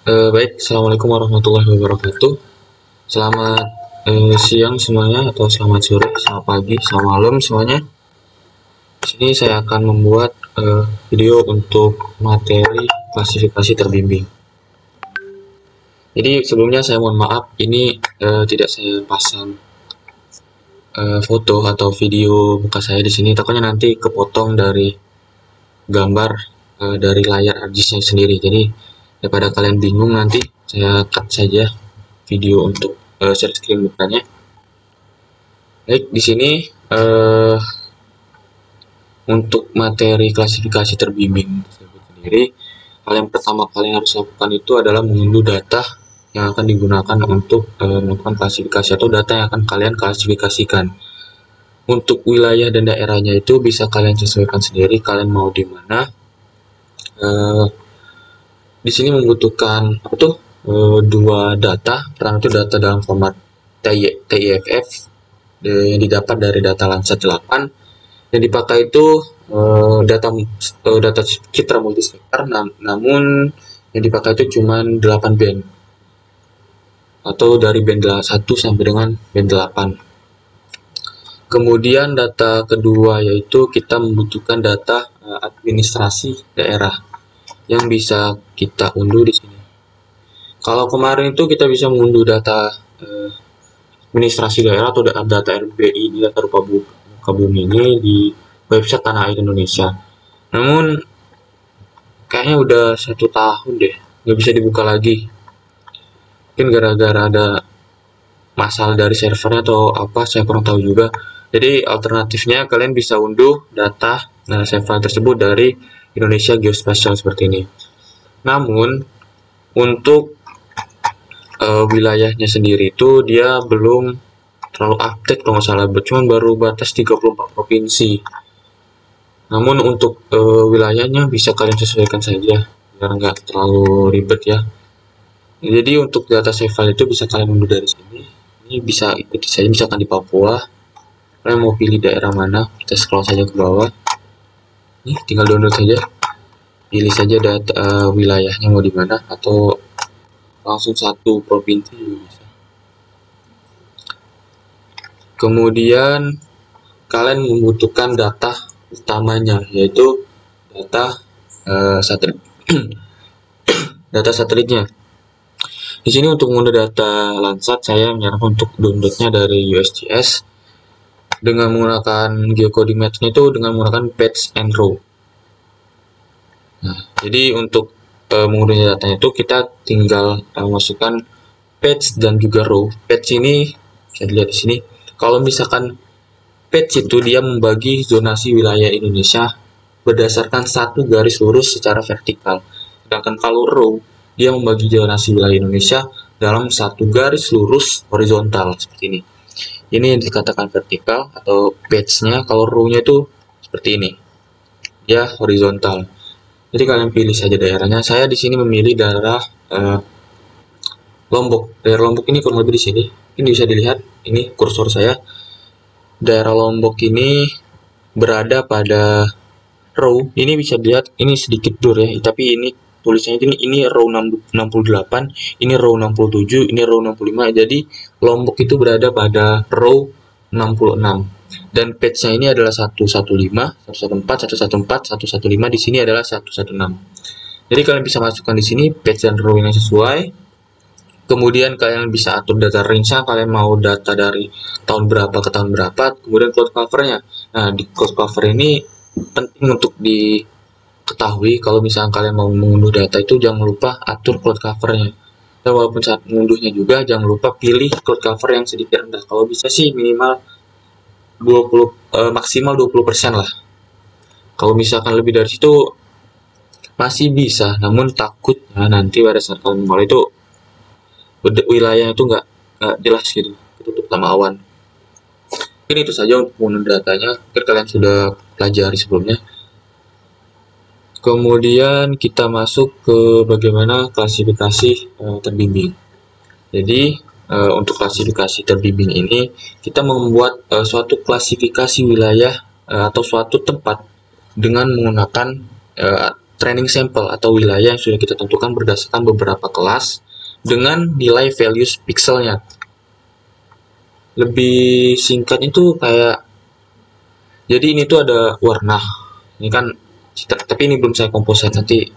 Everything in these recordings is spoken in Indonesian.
Baik, Assalamualaikum warahmatullahi wabarakatuh. Selamat siang semuanya, atau selamat sore, selamat pagi, selamat malam semuanya. Di sini saya akan membuat video untuk materi klasifikasi terbimbing. Jadi sebelumnya saya mohon maaf, ini tidak saya pasang foto atau video muka saya di sini, takutnya nanti kepotong dari gambar dari layar harddisknya sendiri. Jadi daripada kalian bingung, nanti saya cut saja video untuk share screen mukanya. Baik, di sini untuk materi klasifikasi terbimbing sendiri, kalian pertama kali yang harus lakukan itu adalah mengunduh data yang akan digunakan untuk melakukan klasifikasi atau data yang akan kalian klasifikasikan. Untuk wilayah dan daerahnya itu bisa kalian sesuaikan sendiri, kalian mau di mana. Di sini membutuhkan dua data. Pertama itu data dalam format TIFF yang didapat dari data Landsat 8. Yang dipakai itu data citra multispektral, namun yang dipakai itu cuma 8 band, atau dari band 1 sampai dengan band 8. Kemudian data kedua yaitu kita membutuhkan data administrasi daerah yang bisa kita unduh di sini. Kalau kemarin itu kita bisa mengunduh data administrasi daerah atau data RBI di data rupa muka bumi ini di website Tanah Air Indonesia. Namun kayaknya udah 1 tahun deh nggak bisa dibuka lagi. Mungkin gara-gara ada masalah dari servernya atau apa, saya kurang tahu juga. Jadi alternatifnya kalian bisa unduh data save file tersebut dari Indonesia Geospatial seperti ini. Namun untuk wilayahnya sendiri itu dia belum terlalu update kalau nggak salah, cuma baru batas 34 provinsi. Namun untuk wilayahnya bisa kalian sesuaikan saja biar nggak terlalu ribet ya. Jadi untuk data save file itu bisa kalian unduh dari sini. Ini bisa ikuti saja, misalkan di Papua, kalian mau pilih daerah mana, kita scroll saja ke bawah. Ini tinggal download saja, pilih saja data wilayahnya mau di mana, atau langsung satu provinsi juga bisa. Kemudian kalian membutuhkan data utamanya, yaitu data satelit. Data satelitnya. Di sini untuk mengunduh data Landsat, saya menyarankan untuk downloadnya dari USGS dengan menggunakan geocoding-nya itu dengan menggunakan patch and row. Nah, jadi untuk mengunduh datanya itu kita tinggal masukkan patch dan juga row. Patch ini bisa dilihat di sini. Kalau misalkan patch itu dia membagi zonasi wilayah Indonesia berdasarkan satu garis lurus secara vertikal. Sedangkan kalau row dia membagi zonasi wilayah Indonesia dalam satu garis lurus horizontal seperti ini. Ini yang dikatakan vertikal atau patch-nya. Kalau row-nya itu seperti ini, ya horizontal. Jadi kalian pilih saja daerahnya. Saya di sini memilih daerah Lombok. Daerah Lombok ini kurang lebih di sini. Ini bisa dilihat, ini kursor saya. Daerah Lombok ini berada pada row. Ini bisa dilihat, ini sedikit blur ya, tapi ini tulisannya ini row 68, ini row 67, ini row 65. Jadi Lombok itu berada pada row 66. Dan patch-nya ini adalah 115, 114, 114, 115. Di sini adalah 116. Jadi kalian bisa masukkan di sini patch dan row yang sesuai. Kemudian kalian bisa atur data range-nya, kalian mau data dari tahun berapa ke tahun berapa. Kemudian cloud cover-nya. Nah, di cloud cover ini penting untuk diketahui. Kalau misalnya kalian mau mengunduh data itu jangan lupa atur cloud cover-nya. Dan walaupun saat mengunduhnya juga jangan lupa pilih cloud cover yang sedikit rendah. Kalau bisa sih minimal 20 maksimal 20% lah. Kalau misalkan lebih dari situ masih bisa, namun takutnya nanti pada saat kalian mulai itu wilayah itu nggak jelas gitu, ketutup sama awan. Mungkin itu saja untuk mengunduh datanya, mungkin kalian sudah pelajari sebelumnya. Kemudian kita masuk ke bagaimana klasifikasi terbimbing. Jadi untuk klasifikasi terbimbing ini kita membuat suatu klasifikasi wilayah atau suatu tempat dengan menggunakan training sample atau wilayah yang sudah kita tentukan berdasarkan beberapa kelas dengan nilai values pixelnya. Lebih singkat itu kayak, jadi ini tuh ada warna, ini kan, tapi ini belum saya composite, nanti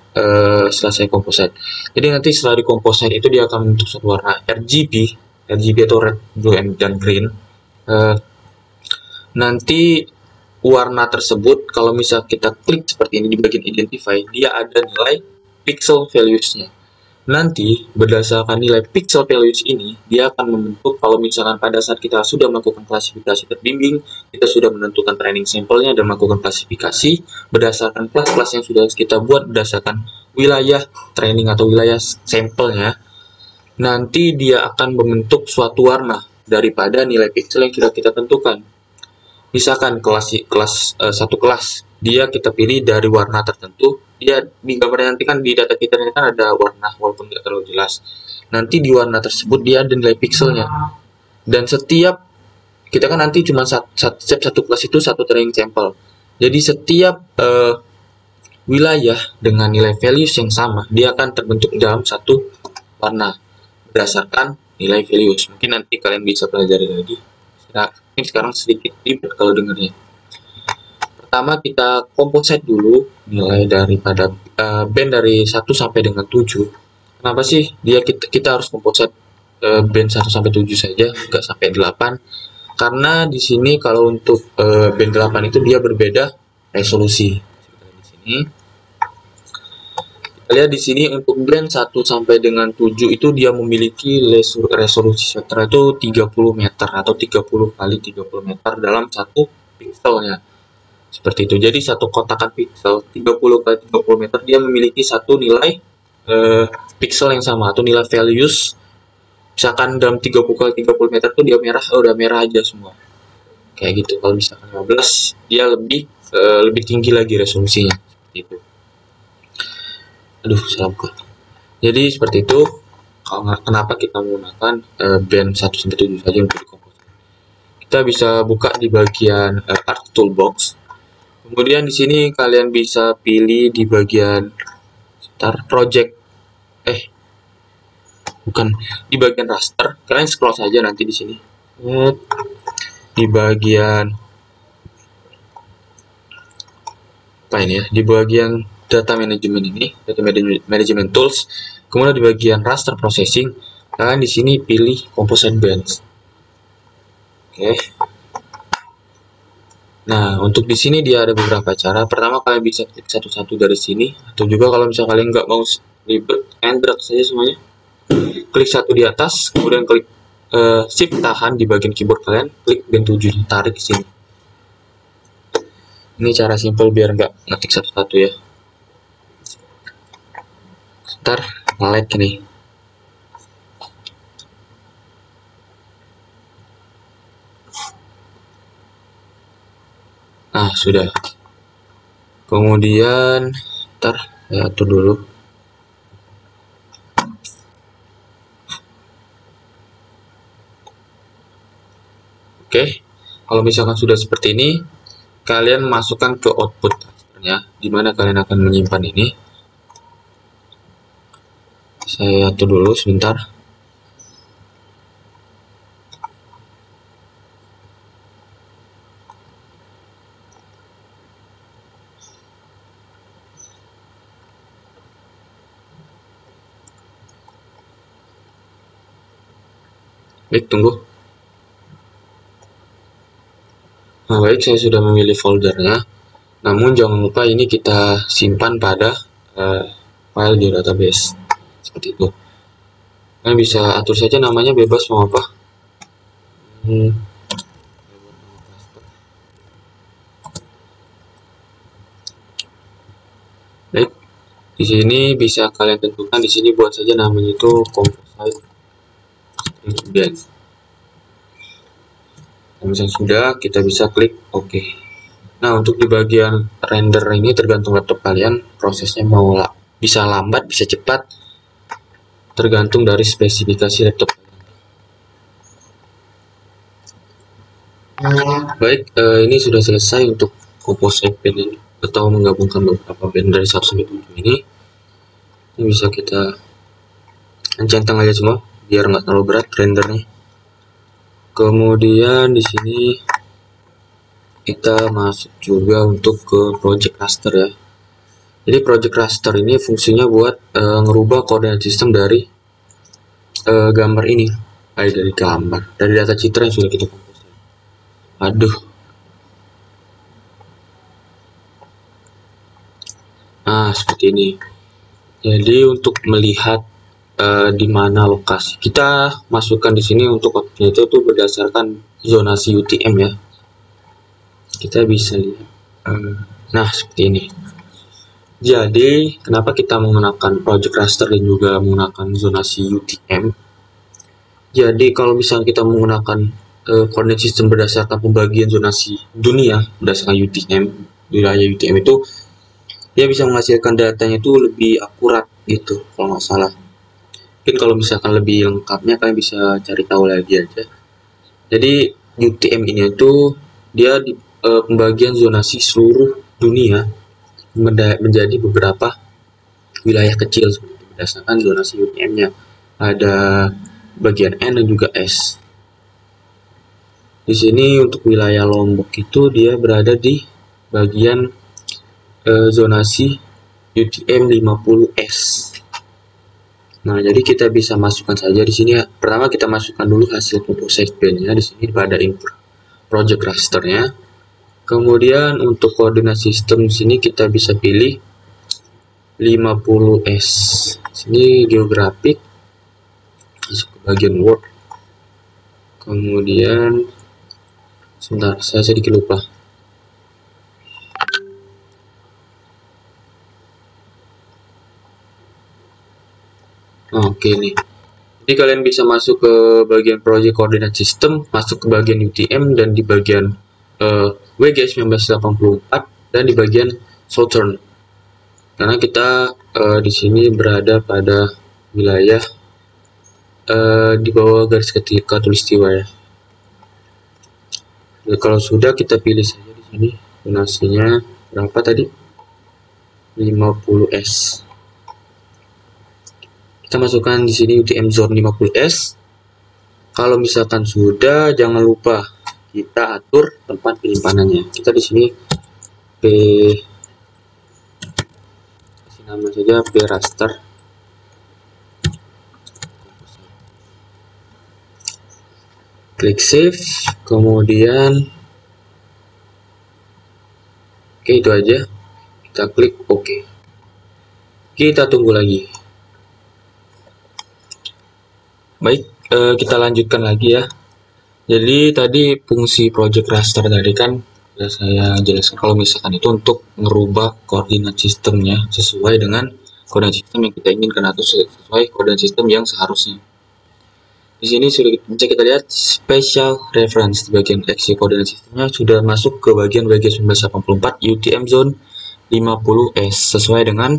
setelah saya composite. Jadi nanti setelah di composite itu dia akan membentuk suatu warna RGB atau red, blue, dan green. Nanti warna tersebut kalau misal kita klik seperti ini di bagian identify, dia ada nilai pixel values-nya. Nanti berdasarkan nilai pixel values ini, dia akan membentuk, kalau misalkan pada saat kita sudah melakukan klasifikasi terbimbing, kita sudah menentukan training sampelnya dan melakukan klasifikasi berdasarkan kelas-kelas yang sudah kita buat berdasarkan wilayah training atau wilayah sampelnya, nanti dia akan membentuk suatu warna daripada nilai pixel yang sudah kita tentukan. Misalkan satu kelas, dia kita pilih dari warna tertentu, dia di gambarnya nanti kan di data kita kan ada warna walaupun nggak terlalu jelas. Nanti di warna tersebut dia ada nilai pixelnya. Dan setiap kita kan nanti cuma satu kelas itu satu training sample. Jadi setiap wilayah dengan nilai values yang sama, dia akan terbentuk dalam satu warna berdasarkan nilai values. Mungkin nanti kalian bisa pelajari lagi. Nah, ini sekarang sedikit ribet kalau dengarnya. Pertama kita composite dulu nilai daripada band dari 1 sampai dengan 7. Kenapa sih kita harus composite band 1 sampai 7 saja, enggak sampai 8? Karena di sini kalau untuk band 8 itu dia berbeda resolusi. Di sini kita lihat di sini untuk band 1 sampai dengan 7 itu dia memiliki resolusi spektra itu 30 meter atau 30 kali 30 meter dalam satu pixelnya. Seperti itu. Jadi satu kotakan pixel 30 kali 30 meter dia memiliki satu nilai pixel yang sama atau nilai values. Misalkan dalam 30 kali 30 meter tuh dia merah, udah merah aja semua. Kayak gitu. Kalau misalkan 15 dia lebih tinggi lagi resolusinya. Seperti itu. Aduh, salah buka. Jadi seperti itu. Kenapa kita menggunakan band 1 sampai 7 saja untuk dikomposisi. Kita bisa buka di bagian Art Toolbox. Kemudian di sini kalian bisa pilih di bagian project, bukan, di bagian raster. Kalian scroll saja nanti di sini. Di bagian apa ini ya? Di bagian data management ini, data management tools. Kemudian di bagian raster processing, kalian di sini pilih composite bands. Oke. Nah, untuk di sini dia ada beberapa cara. Pertama, kalian bisa klik satu-satu dari sini, atau juga kalau misalnya kalian nggak mau ribet, kalian drag saja semuanya. Klik satu di atas, kemudian klik shift tahan di bagian keyboard kalian, klik band 7, tarik ke sini. Ini cara simple biar nggak ngetik satu-satu ya. Ntar nge-lag nih. Nah, sudah. Kemudian, ntar ya atur dulu. Oke, kalau misalkan sudah seperti ini, kalian masukkan ke output transfernya, di mana kalian akan menyimpan ini. Saya atur dulu sebentar. Baik, tunggu. Nah, baik, saya sudah memilih foldernya. Namun jangan lupa ini kita simpan pada file di database. Seperti itu. Kalian bisa atur saja namanya, bebas mau apa. Baik, di sini bisa kalian tentukan, di sini buat saja namanya itu composite band. Misalnya sudah, kita bisa klik OK. Nah, untuk di bagian render ini tergantung laptop kalian, prosesnya mau bisa lambat, bisa cepat, tergantung dari spesifikasi laptop kalian. Baik, ini sudah selesai untuk composite band ini. atau menggabungkan beberapa band dari 1 sampai 7 ini bisa kita centang aja semua biar nggak terlalu berat rendernya. Kemudian di sini kita masuk juga untuk ke project raster ya. Jadi project raster ini fungsinya buat ngerubah koordinat sistem dari gambar ini, dari data citra yang sudah kita kompos. Aduh. Nah, seperti ini. Jadi untuk melihat di mana lokasi, kita masukkan di sini untuk waktunya itu tuh berdasarkan zonasi UTM ya. Kita bisa lihat. Nah, seperti ini. Jadi, kenapa kita menggunakan project raster dan juga menggunakan zonasi UTM? Jadi, kalau misalnya kita menggunakan koordinat sistem berdasarkan pembagian zonasi dunia berdasarkan UTM, wilayah UTM itu dia bisa menghasilkan datanya itu lebih akurat gitu, kalau nggak salah. Mungkin kalau misalkan lebih lengkapnya kalian bisa cari tahu lagi aja. Jadi UTM ini itu dia di pembagian zonasi seluruh dunia menjadi beberapa wilayah kecil berdasarkan zonasi UTM-nya. Ada bagian N dan juga S. Di sini untuk wilayah Lombok itu dia berada di bagian zonasi UTM 50S. Nah, jadi kita bisa masukkan saja di sini ya. Pertama kita masukkan dulu hasil composite band-nya di sini pada input project raster-nya. Kemudian untuk koordinat sistem di sini kita bisa pilih 50S. Sini geografik. Masuk ke bagian Word. Kemudian sebentar, saya sedikit lupa. Oke nih. Jadi kalian bisa masuk ke bagian project coordinate system, masuk ke bagian UTM dan di bagian WGS 1984 dan di bagian Southern. Karena kita di sini berada pada wilayah di bawah garis khatulistiwa ya. Jadi, kalau sudah kita pilih saja di sini donasinya berapa tadi? 50S. Kita masukkan di sini UTM zone 50S. Kalau misalkan sudah, jangan lupa kita atur tempat penyimpanannya. Kita di sini kasih nama saja P raster. Klik save, kemudian oke, itu aja. Kita klik OK. Kita tunggu lagi. Baik, kita lanjutkan lagi ya. Jadi tadi fungsi project raster tadi kan sudah saya jelaskan kalau misalkan itu untuk merubah koordinat sistemnya sesuai dengan koordinat sistem yang kita inginkan atau sesuai koordinat sistem yang seharusnya. Di sini sudah bisa kita lihat special reference di bagian X koordinat sistemnya sudah masuk ke bagian WG 1984 UTM zone 50S sesuai dengan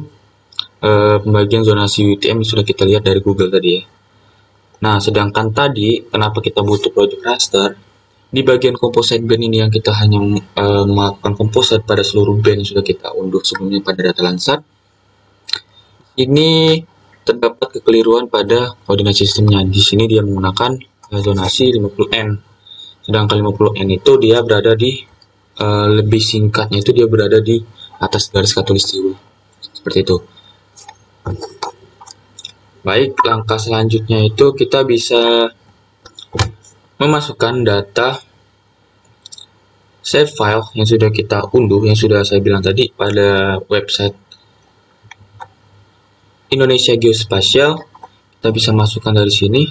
pembagian zonasi UTM yang sudah kita lihat dari Google tadi ya. Nah, sedangkan tadi kenapa kita butuh project raster? Di bagian composite band ini yang kita hanya melakukan composite pada seluruh band yang sudah kita unduh sebelumnya pada data Landsat. Ini terdapat kekeliruan pada koordinat sistemnya. Di sini dia menggunakan zonasi 50N. Sedangkan 50N itu dia berada di lebih singkatnya itu dia berada di atas garis khatulistiwa. Seperti itu. Baik, langkah selanjutnya itu kita bisa memasukkan data save file yang sudah kita unduh, yang sudah saya bilang tadi pada website Indonesia Geospatial. Kita bisa masukkan dari sini.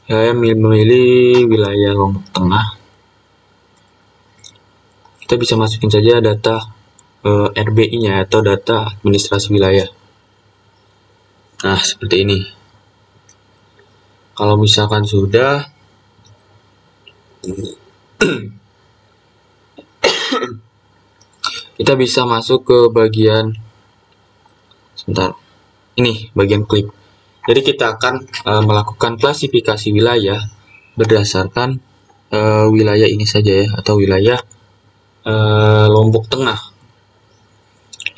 Saya memilih wilayah Lombok Tengah. Kita bisa masukin saja data RBI-nya atau data administrasi wilayah. Nah, seperti ini. Kalau misalkan sudah, kita bisa masuk ke bagian, sebentar, ini bagian klik. Jadi kita akan melakukan klasifikasi wilayah berdasarkan wilayah ini saja ya, atau wilayah Lombok Tengah.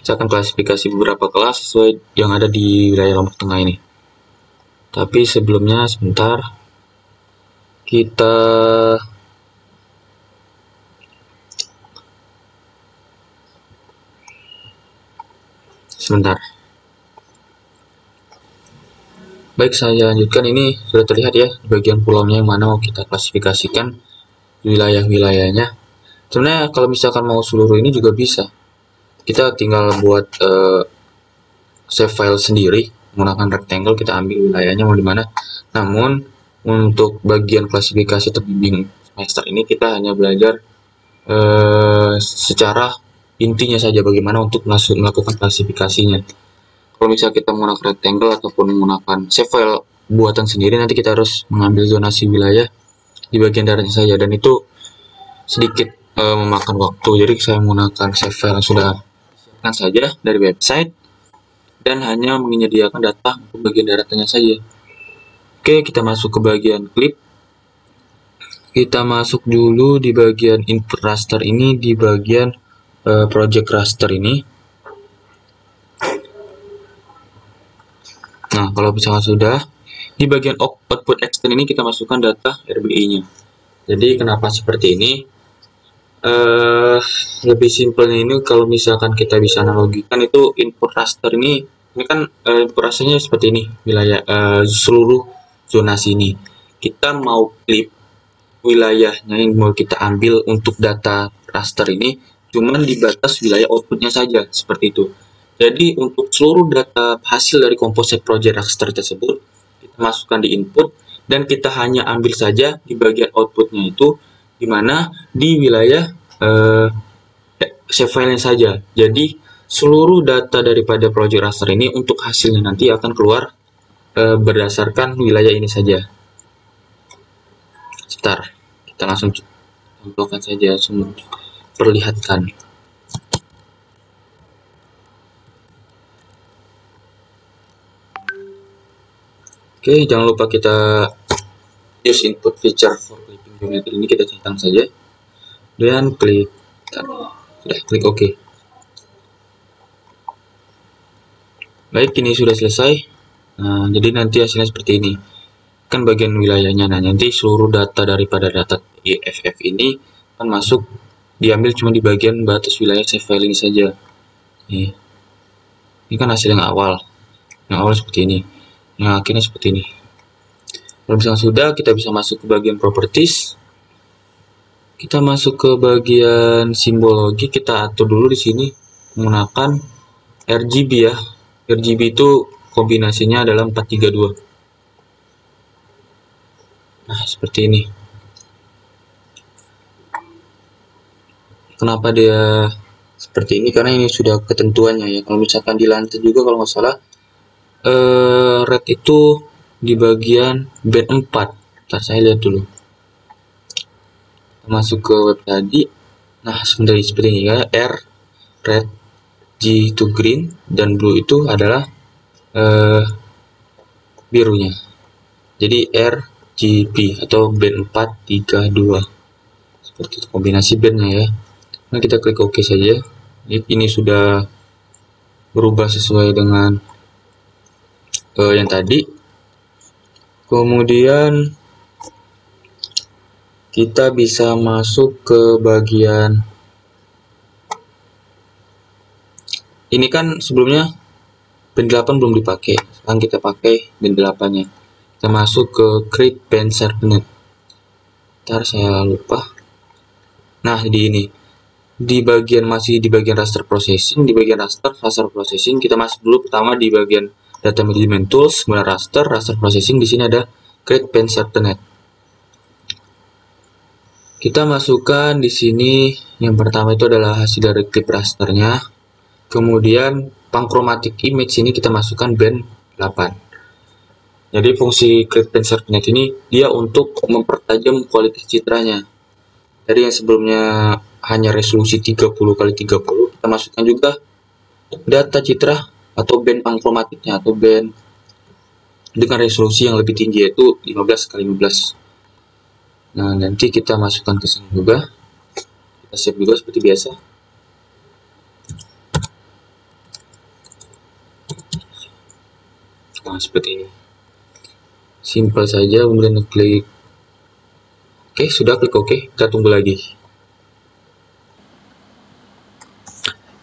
Kita akan klasifikasi beberapa kelas sesuai yang ada di wilayah Lombok Tengah ini. Tapi sebelumnya sebentar, kita sebentar. Baik, saya lanjutkan. Ini sudah terlihat ya di bagian pulaunya yang mana mau kita klasifikasikan wilayah-wilayahnya. Sebenarnya kalau misalkan mau seluruh ini juga bisa. Kita tinggal buat save file sendiri menggunakan rectangle, kita ambil wilayahnya mau di mana. Namun untuk bagian klasifikasi terbimbing semester ini kita hanya belajar secara intinya saja bagaimana untuk melakukan klasifikasinya. Kalau misalnya kita menggunakan rectangle ataupun menggunakan save file buatan sendiri, nanti kita harus mengambil zonasi wilayah di bagian daratnya saja, dan itu sedikit memakan waktu. Jadi saya menggunakan save file yang sudah disiapkan saja dari website dan hanya menyediakan data untuk bagian daratnya saja. Oke, kita masuk ke bagian clip. Kita masuk dulu di bagian input raster ini, di bagian project raster ini. Nah, kalau misalnya sudah, di bagian output extend ini kita masukkan data RBI-nya. Jadi kenapa seperti ini? Lebih simpelnya ini kalau misalkan kita bisa analogikan itu input raster ini kan input rasternya seperti ini, wilayah seluruh zonasi ini. Kita mau clip wilayahnya yang mau kita ambil untuk data raster ini cuman di batas wilayah outputnya saja, seperti itu. Jadi untuk seluruh data hasil dari composite project raster tersebut kita masukkan di input dan kita hanya ambil saja di bagian outputnya itu, di mana di wilayah save file-nya saja. Jadi seluruh data daripada project raster ini untuk hasilnya nanti akan keluar berdasarkan wilayah ini saja. Sebentar, kita langsung contohkan saja, langsung perlihatkan. Oke, jangan lupa kita use input feature for clipping geometry ini, kita centang saja dan klik OK. Baik, ini sudah selesai. Nah, jadi nanti hasilnya seperti ini. Kan bagian wilayahnya. Nah, nanti seluruh data daripada data IFF ini akan masuk, diambil cuma di bagian batas wilayah save file ini saja. Ini kan hasil yang awal. Yang awal seperti ini. Yang akhirnya seperti ini. Kalau misalnya sudah, kita bisa masuk ke bagian properties. Kita masuk ke bagian simbologi, kita atur dulu di sini menggunakan RGB ya. RGB itu kombinasinya adalah 432. Nah, seperti ini. Kenapa dia seperti ini? Karena ini sudah ketentuannya ya. Kalau misalkan di lantai juga kalau nggak salah red itu di bagian band 4. Ntar saya lihat dulu. Masuk ke web tadi. Nah, sebenarnya seperti ini ya. R, red, G itu green, dan blue itu adalah birunya. Jadi RGB atau band 432. Seperti itu kombinasi bandnya ya. Nah, kita klik OK saja. Ini sudah berubah sesuai dengan yang tadi. Kemudian kita bisa masuk ke bagian ini, kan sebelumnya band 8 belum dipakai. Sekarang kita pakai band 8-nya. Kita masuk ke create band sharpness. Ntar saya lupa. Nah, di ini. Masih di bagian raster processing. Di bagian raster processing kita masuk dulu pertama di bagian data management tools, kemudian raster processing. Di sini ada create band sharpness. Kita masukkan di sini yang pertama itu adalah hasil dari clip rasternya. Kemudian panchromatic image ini kita masukkan band 8. Jadi fungsi create band sharpness ini dia untuk mempertajam kualitas citranya. Jadi yang sebelumnya hanya resolusi 30x30, kita masukkan juga data citra atau band panchromaticnya atau band dengan resolusi yang lebih tinggi, yaitu 15x15. Nah, nanti kita masukkan ke sini juga. Kita kita save juga seperti biasa. Nah, seperti ini. Simple saja, kemudian klik. Oke, sudah klik OK. Kita tunggu lagi.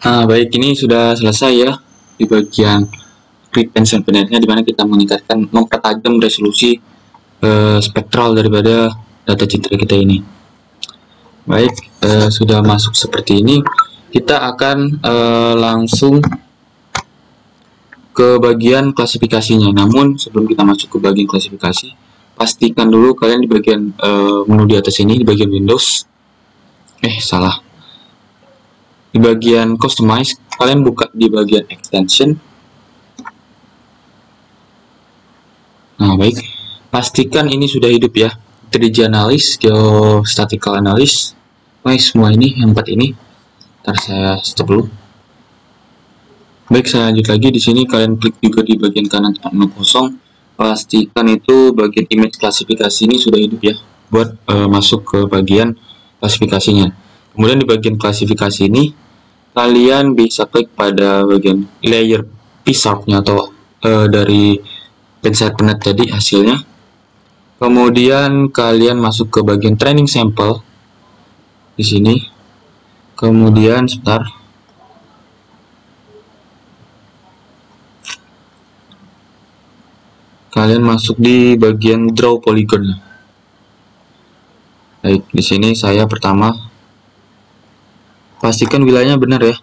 Nah, baik, ini sudah selesai ya di bagian retention penetnya, dimana kita meningkatkan, mempertajam resolusi spektral daripada data citra kita ini. Baik, sudah masuk seperti ini. Kita akan langsung ke bagian klasifikasinya. Namun sebelum kita masuk ke bagian klasifikasi, pastikan dulu kalian di bagian menu di atas ini, di bagian Windows. Salah. Di bagian Customize, kalian buka di bagian Extension. Nah, baik. Pastikan ini sudah hidup ya. 3D Analysis, Geostatistical Analysis. Baik, semua ini, yang 4 ini. Ntar saya stop dulu. Baik, saya lanjut lagi. Di sini kalian klik juga di bagian kanan tempat menu kosong. Pastikan itu bagian image klasifikasi ini sudah hidup ya, buat masuk ke bagian klasifikasinya. Kemudian di bagian klasifikasi ini, kalian bisa klik pada bagian layer P-sharp-nya atau dari PenSite.net tadi hasilnya. Kemudian kalian masuk ke bagian training sample di sini. Kemudian sebentar. Kalian masuk di bagian draw polygon. Baik, di sini saya pertama pastikan wilayahnya benar ya.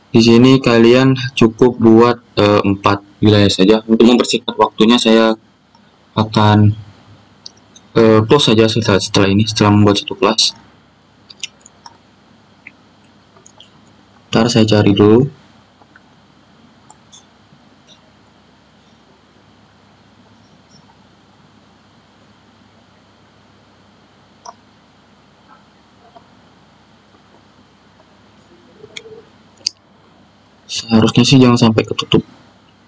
Di sini kalian cukup buat 4 wilayah saja. Untuk mempersingkat waktunya saya akan close saja setelah ini, setelah membuat satu kelas. Ntar saya cari dulu. Seharusnya sih jangan sampai ketutup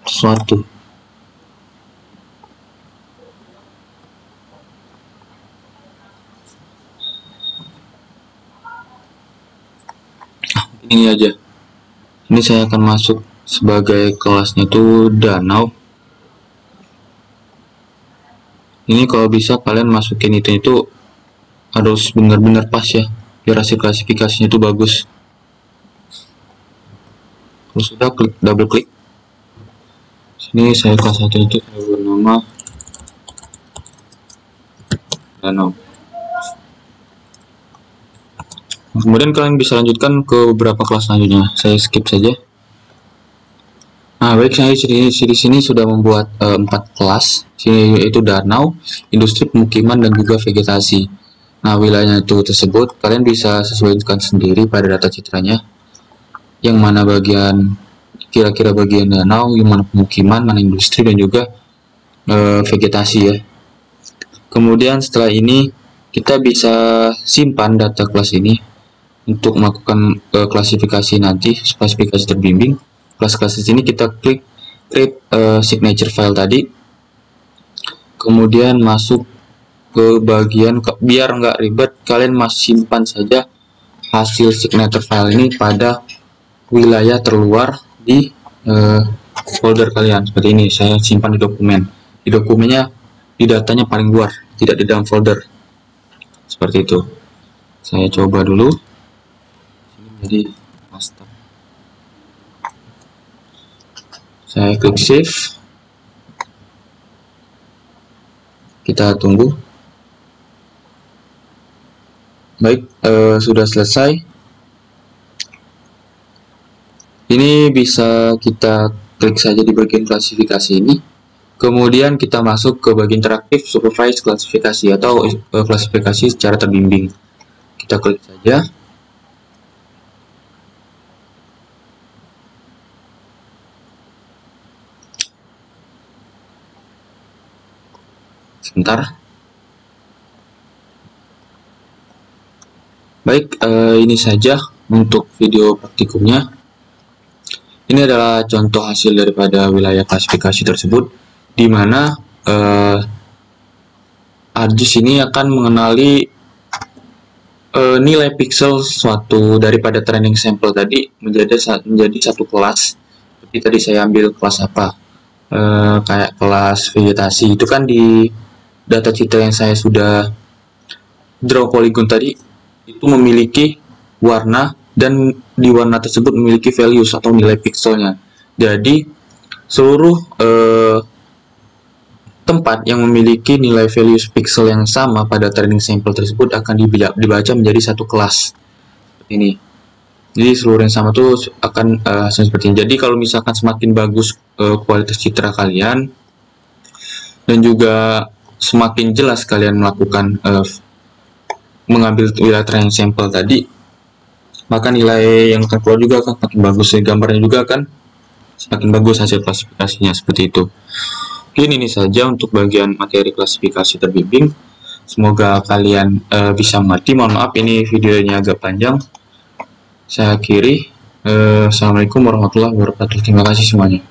sesuatu. Ini aja. Ini saya akan masuk sebagai kelasnya itu danau. Ini kalau bisa kalian masukin itu harus benar-benar pas ya, biar hasil klasifikasinya itu bagus. Kalau sudah, klik double klik. Sini saya kelas 1 itu saya bernama danau. Kemudian kalian bisa lanjutkan ke beberapa kelas selanjutnya. Saya skip saja. Nah, baik, saya di sini sudah membuat 4 kelas, yaitu danau, industri, pemukiman, dan juga vegetasi. Nah, wilayahnya itu tersebut kalian bisa sesuaikan sendiri pada data citranya. Yang mana bagian kira-kira bagian danau, yang mana pemukiman, mana industri, dan juga vegetasi ya. Kemudian setelah ini kita bisa simpan data kelas ini untuk melakukan klasifikasi nanti, klasifikasi terbimbing. Kelas-kelas di sini kita klik create signature file tadi, kemudian masuk ke bagian biar nggak ribet, kalian simpan saja hasil signature file ini pada wilayah terluar di folder kalian. Seperti ini, saya simpan di dokumen. Di dokumennya, di datanya paling luar, tidak di dalam folder. Seperti itu. Saya coba dulu. Jadi master. Saya klik save. Kita tunggu. Baik, sudah selesai. Ini bisa kita klik saja di bagian klasifikasi ini. Kemudian kita masuk ke bagian interaktif supervised klasifikasi atau klasifikasi secara terbimbing. Kita klik saja. Sebentar. Baik, ini saja untuk video praktikumnya. Ini adalah contoh hasil daripada wilayah klasifikasi tersebut, di mana ArcGIS ini akan mengenali nilai pixel suatu daripada training sample tadi menjadi satu kelas. Seperti tadi saya ambil kelas apa, kayak kelas vegetasi, itu kan di data citra yang saya sudah draw polygon tadi itu memiliki warna, dan di warna tersebut memiliki values atau nilai pixelnya. Jadi seluruh tempat yang memiliki nilai values pixel yang sama pada training sample tersebut akan dibaca menjadi satu kelas seperti ini. Jadi seluruh yang sama itu akan seperti ini. Jadi kalau misalkan semakin bagus kualitas citra kalian dan juga semakin jelas kalian melakukan mengambil wilayah training sample tadi, maka nilai yang akan keluar juga akan semakin bagus, gambarnya juga akan semakin bagus hasil klasifikasinya seperti itu. Mungkin ini saja untuk bagian materi klasifikasi terbimbing. Semoga kalian bisa mengerti. Mohon maaf ini videonya agak panjang. Saya akhiri. Assalamualaikum warahmatullahi wabarakatuh. Terima kasih semuanya.